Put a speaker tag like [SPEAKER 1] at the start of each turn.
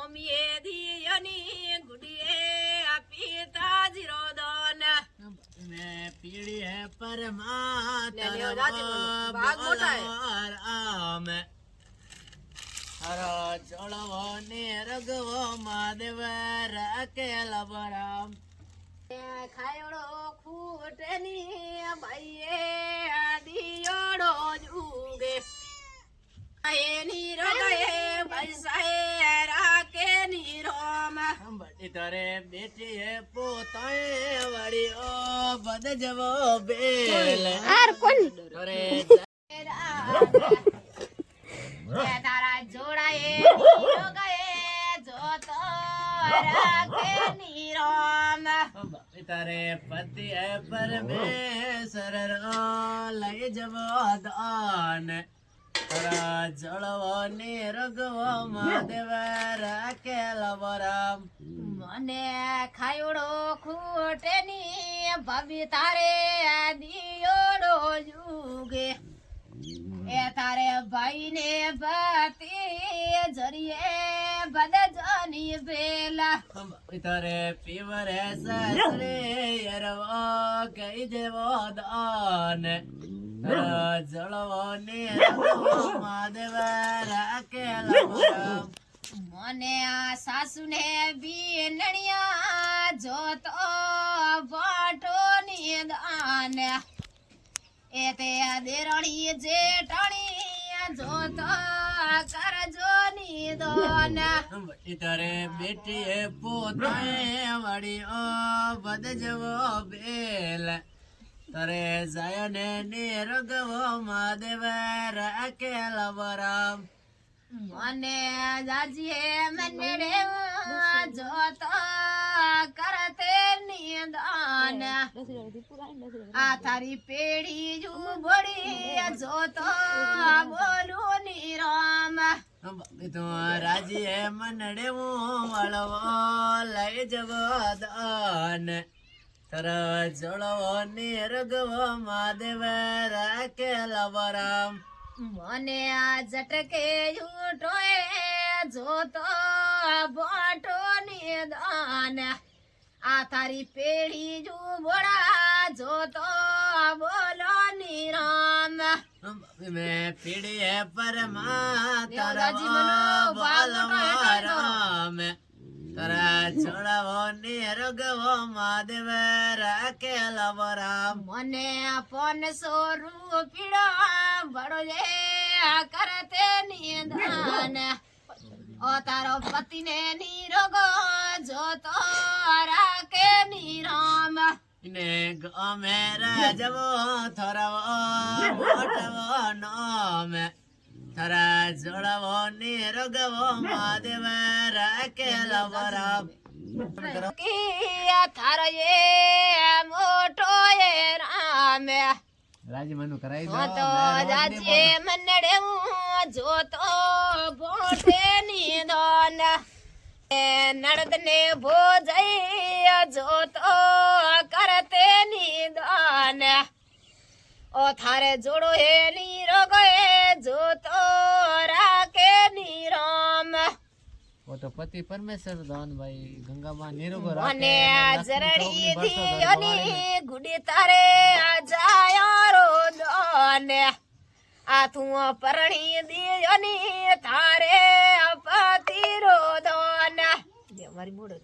[SPEAKER 1] મમ્મીએ દિયની ગુડીએ પિતાજી રોદન
[SPEAKER 2] मैं पीड़ी है परमात्मा
[SPEAKER 1] ले जाती बोलो भाग मोटा है
[SPEAKER 2] आम हरो चढ़वो ने रगवो महादेव राकेल बराम
[SPEAKER 1] ખાયડો ખૂટની ભાઈએ દિયોડો જુગે એની રગએ પૈસાએ રાકે ની રોમ
[SPEAKER 2] બટી તારે બેટી હે પોતાએ વળી ઓ બદ જવો બેલ
[SPEAKER 3] આર કોણ
[SPEAKER 2] તારે
[SPEAKER 1] તારા જોડાએ રગએ જોતો રાકે ની રોમ
[SPEAKER 2] બટી તારે પતિ હે પરમેશ્વર રો લઈ જવો દાન તારા જળવો ને રગવો મહાદેવ રાકેલ બરામ
[SPEAKER 1] મને ખાયડો ખૂટે ની ભાભી તારે દિયોડો જુગે એ તારે ભાઈ ને ભતી જરીએ બદજની પેલા
[SPEAKER 2] તારે પીવરે સસરે યરવો કઈ જેવો દાન તારા જળવો ને રગવો મહાદેવ રાકેલ બરામ
[SPEAKER 1] મને આ સાસુ ને બીનણિયા જોતો વાટો ની દાન એ તે દેરણી જેઠણી જોતો કરજો ની દોન
[SPEAKER 2] બટી તારે બેટી હે પોતાએ વળી ઓ બદ જવો બેલ તારે જાય ને રગવો મહાદેવ રાકેલ બરામ
[SPEAKER 1] મને જાજીએ મને જોતો કરતે ની દાન આ તારી પેઢી જુબડી જોતો બોલું ની રામ
[SPEAKER 2] તો રાજી હે મનડે હું વળવો લઈ જવો દાન તારા જળવો ને રગવો મહાદેવ રાકેલ બરામ
[SPEAKER 1] મને આ જટકે જૂટોએ જોતો બોટો ની દાન આ તારી પેઢી જુબડા જોતો બોલો ની રામ
[SPEAKER 2] મેં પીડી હે પરમા
[SPEAKER 1] દેવદાજી મનો ભાગ મોટો હેઠો
[SPEAKER 2] રામ તારા છોડાવો ને રગવો મહાદેવ રાકેલ બરામ
[SPEAKER 1] મને 500 રૂપિયા બડો જે કરતે ની દાન ઓ તારો પતિ ને નીરોગો જોતો રાકે ની રામ
[SPEAKER 2] ને ગમે રાજવો થરવો મોટવો નામ તારા જોડાવો ને રગવો મહાદેવ રાકેલ બરામ
[SPEAKER 1] કિયા થારો એ મોટો એ રામ
[SPEAKER 2] રાજી મનુ કરાઈ
[SPEAKER 1] હો તો જાજે મનડે હું જોતો બોટે ની દોન એ નડદ ને ભોજઈ જોતો કરતે ની દાન ઓ થારે જોડો હેલી રોગએ જોતો રાકે ની રામ
[SPEAKER 2] वो तो पति परमेश्वर दान भाई गंगा मां निरोगो
[SPEAKER 1] મને જરડી દિયોની ગુડી તારે આજાયો રો દોન આ તું પરણી દિયોની તારે પતિ રો દોન મારી મોડો